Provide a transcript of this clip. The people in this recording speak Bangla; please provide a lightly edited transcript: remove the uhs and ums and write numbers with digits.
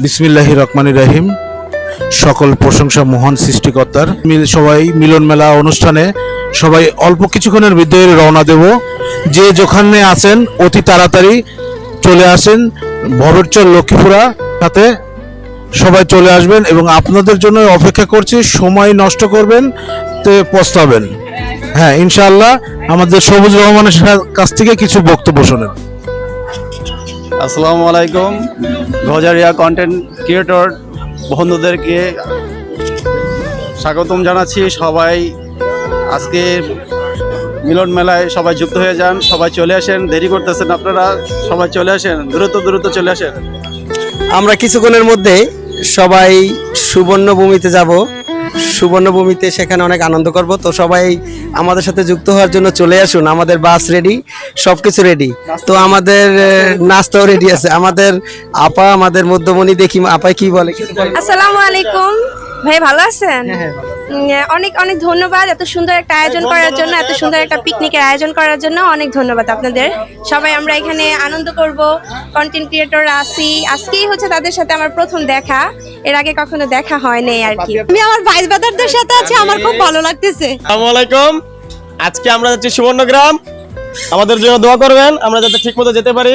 বিসমিল্লাহির রহমানির রহিম। সকল প্রশংসা মহান সৃষ্টিকর্তার। সবাই মিলন মেলা অনুষ্ঠানে সবাই অল্প কিছুক্ষণের মধ্যে রওনা দেব। যে যেখানে আছেন অতি তাড়াতাড়ি চলে আসেন। ভবেরচর লক্ষ্মীপুরা সাথে সবাই চলে আসবেন এবং আপনাদের জন্য অপেক্ষা করছি। সময় নষ্ট করবেন তো পস্তাবেন। হ্যাঁ, ইনশাআল্লাহ আমাদের সবুজ রহমানের কাছ থেকে কিছু বক্তব্য শোনেন। আসসালামু আলাইকুম। গজারিয়া কন্টেন্ট ক্রিয়েটর বন্ধুদেরকে স্বাগতম জানাচ্ছি। সবাই আজকে মিলন মেলায় সবাই যুক্ত হয়ে যান, সবাই চলে আসেন। দেরি করতেছেন আপনারা, সবাই চলে আসেন, দ্রুত চলে আসেন। আমরা কিছুক্ষণের মধ্যে সবাই সুবর্ণভূমিতে যাব। সুবর্ণভূমিতে সেখানে অনেক আনন্দ করব। তো সবাই আমাদের সাথে যুক্ত হওয়ার জন্য চলে আসুন। আমাদের বাস রেডি, সব কিছু রেডি। তো আমাদের নাস্তাও রেডি আছে। আমাদের আপা, আমাদের মধ্যমণি, দেখি আপা কি বলে। আসসালামু আলাইকুম ভাই, ভালো আছেন? অনেক অনেক ধন্যবাদ এত সুন্দর একটা আয়োজন করার জন্য, এত সুন্দর একটা পিকনিকের আয়োজন করার জন্য অনেক ধন্যবাদ আপনাদের। সবাই আমরা এখানে আনন্দ করব, কন্টেন্ট ক্রিয়েটররা আছি। আজকেই হচ্ছে তাদের সাথে আমার প্রথম দেখা, এর আগে কখনো দেখা হয় নাই আর কি। আমি আমার ভাই ব্রাদারদের সাথে আছি, আমার খুব ভালো লাগতেছে। আসসালামু আলাইকুম। আজকে আমরা যাচ্ছি সুবর্ণগ্রাম। আমাদের জন্য দোয়া করবেন আমরা যাতে ঠিকমতো যেতে পারি।